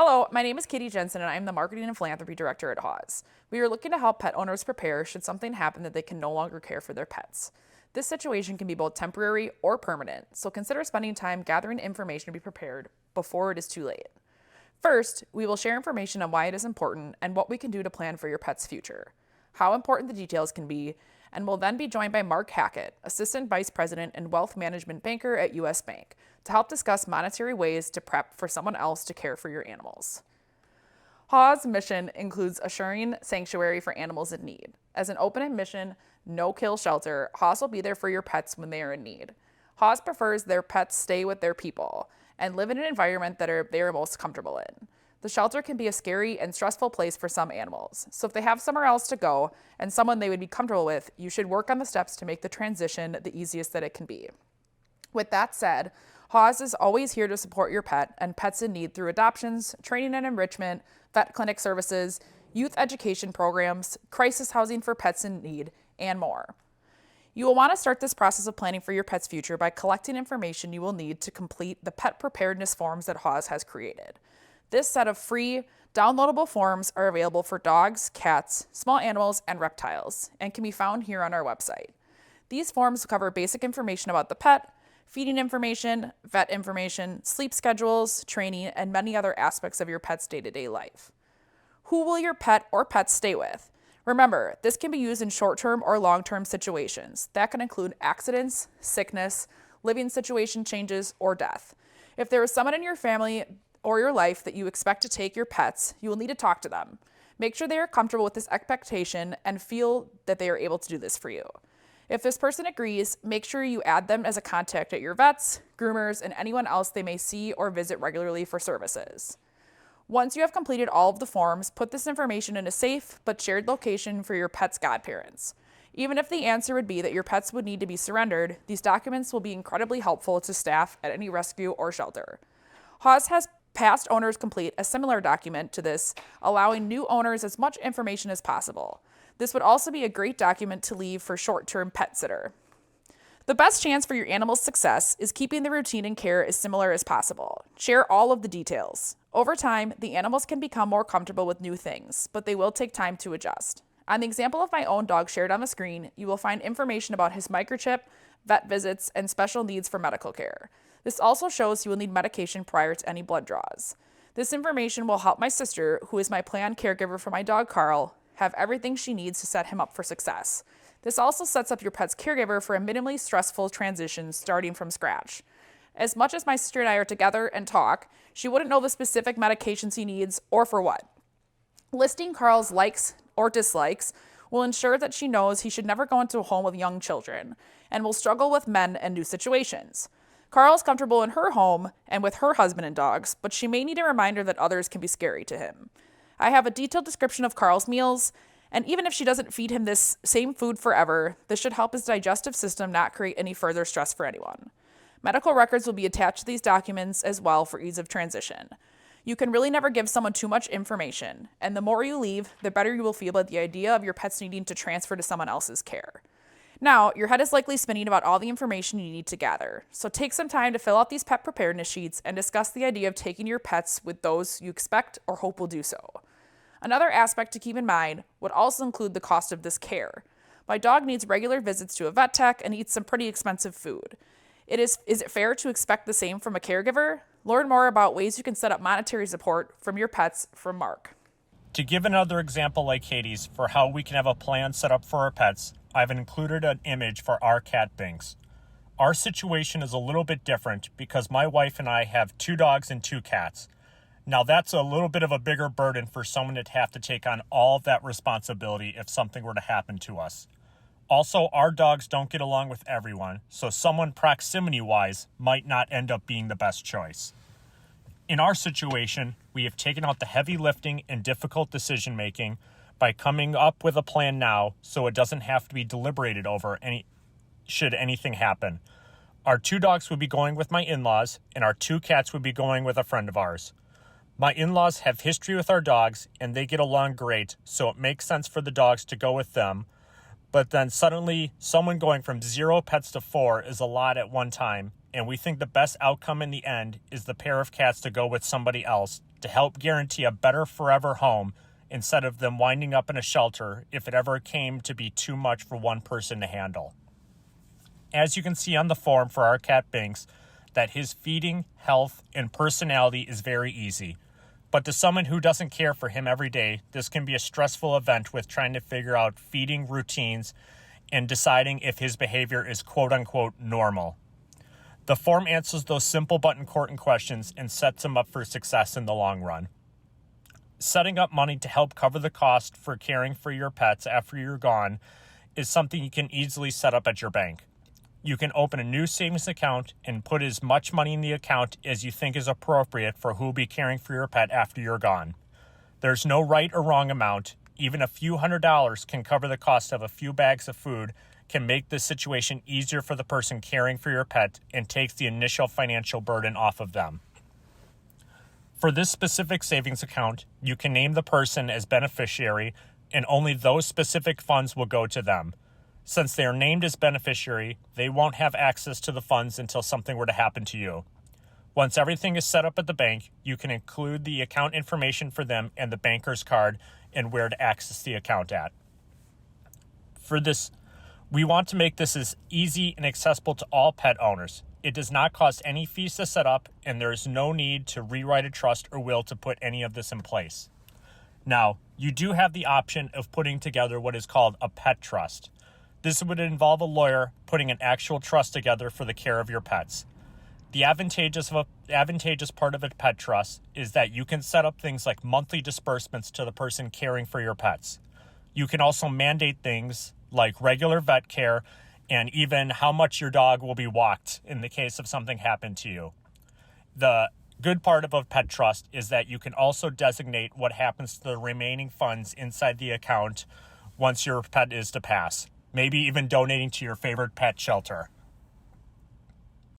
Hello, my name is Katie Jensen and I'm the Marketing and Philanthropy Director at Haws. We are looking to help pet owners prepare should something happen that they can no longer care for their pets. This situation can be both temporary or permanent, so consider spending time gathering information to be prepared before it is too late. First, we will share information on why it is important and what we can do to plan for your pet's future, how important the details can be, and will then be joined by Mark Hackett, Assistant Vice President and Wealth Management Banker at U.S. Bank, to help discuss monetary ways to prep for someone else to care for your animals. Haws' mission includes assuring sanctuary for animals in need. As an open admission, no-kill shelter, Haws will be there for your pets when they are in need. Haws prefers their pets stay with their people and live in an environment that they are most comfortable in. The shelter can be a scary and stressful place for some animals, so if they have somewhere else to go and someone they would be comfortable with, you should work on the steps to make the transition the easiest that it can be. With that said, Haws is always here to support your pet and pets in need through adoptions, training and enrichment, vet clinic services, youth education programs, crisis housing for pets in need, and more. You will want to start this process of planning for your pet's future by collecting information you will need to complete the pet preparedness forms that Haws has created. This set of free, downloadable forms are available for dogs, cats, small animals, and reptiles, and can be found here on our website. These forms cover basic information about the pet, feeding information, vet information, sleep schedules, training, and many other aspects of your pet's day-to-day life. Who will your pet or pets stay with? Remember, this can be used in short-term or long-term situations. That can include accidents, sickness, living situation changes, or death. If there is someone in your family or your life that you expect to take your pets, you will need to talk to them. Make sure they are comfortable with this expectation and feel that they are able to do this for you. If this person agrees, make sure you add them as a contact at your vets, groomers, and anyone else they may see or visit regularly for services. Once you have completed all of the forms, put this information in a safe but shared location for your pet's godparents. Even if the answer would be that your pets would need to be surrendered, these documents will be incredibly helpful to staff at any rescue or shelter. Haws has past owners complete a similar document to this, allowing new owners as much information as possible. This would also be a great document to leave for short-term pet sitter. The best chance for your animal's success is keeping the routine and care as similar as possible. Share all of the details. Over time, the animals can become more comfortable with new things, but they will take time to adjust. On the example of my own dog shared on the screen, you will find information about his microchip, vet visits, and special needs for medical care. This also shows he will need medication prior to any blood draws. This information will help my sister, who is my planned caregiver for my dog Carl, have everything she needs to set him up for success. This also sets up your pet's caregiver for a minimally stressful transition starting from scratch. As much as my sister and I are together and talk, she wouldn't know the specific medications he needs or for what. Listing Carl's likes or dislikes will ensure that she knows he should never go into a home with young children and will struggle with men and new situations. Carl's comfortable in her home and with her husband and dogs, but she may need a reminder that others can be scary to him. I have a detailed description of Carl's meals, and even if she doesn't feed him this same food forever, this should help his digestive system not create any further stress for anyone. Medical records will be attached to these documents as well for ease of transition. You can really never give someone too much information, and the more you leave, the better you will feel about the idea of your pets needing to transfer to someone else's care. Now, your head is likely spinning about all the information you need to gather, so take some time to fill out these pet preparedness sheets and discuss the idea of taking your pets with those you expect or hope will do so. Another aspect to keep in mind would also include the cost of this care. My dog needs regular visits to a vet tech and eats some pretty expensive food. Is it fair to expect the same from a caregiver? Learn more about ways you can set up monetary support from your pets from Mark. To give another example like Katie's for how we can have a plan set up for our pets, I've included an image for our cat Binks. Our situation is a little bit different because my wife and I have 2 dogs and 2 cats. Now that's a little bit of a bigger burden for someone to have to take on all of that responsibility if something were to happen to us. Also, our dogs don't get along with everyone, so someone proximity-wise might not end up being the best choice. In our situation, we have taken out the heavy lifting and difficult decision-making by coming up with a plan now so it doesn't have to be deliberated over should anything happen. Our 2 dogs would be going with my in-laws, and our 2 cats would be going with a friend of ours. My in-laws have history with our dogs, and they get along great, so it makes sense for the dogs to go with them. But then suddenly, someone going from 0 pets to 4 is a lot at one time, and we think the best outcome in the end is the pair of cats to go with somebody else to help guarantee a better forever home instead of them winding up in a shelter if it ever came to be too much for one person to handle. As you can see on the form for our cat Binks, that his feeding, health, and personality is very easy. But to someone who doesn't care for him every day, this can be a stressful event with trying to figure out feeding routines and deciding if his behavior is quote-unquote normal. The form answers those simple but important questions and sets him up for success in the long run. Setting up money to help cover the cost for caring for your pets after you're gone is something you can easily set up at your bank. You can open a new savings account and put as much money in the account as you think is appropriate for who will be caring for your pet after you're gone. There's no right or wrong amount. Even a few $100s can cover the cost of a few bags of food, can make this situation easier for the person caring for your pet and takes the initial financial burden off of them. For this specific savings account, you can name the person as beneficiary and only those specific funds will go to them. Since they are named as beneficiary, they won't have access to the funds until something were to happen to you. Once everything is set up at the bank, you can include the account information for them and the banker's card and where to access the account at. For this, we want to make this as easy and accessible to all pet owners. It does not cost any fees to set up, and there is no need to rewrite a trust or will to put any of this in place. Now, you do have the option of putting together what is called a pet trust. This would involve a lawyer putting an actual trust together for the care of your pets. The advantageous part of a pet trust is that you can set up things like monthly disbursements to the person caring for your pets. You can also mandate things like regular vet care and even how much your dog will be walked in the case of something happened to you. The good part of a pet trust is that you can also designate what happens to the remaining funds inside the account once your pet is to pass. Maybe even donating to your favorite pet shelter.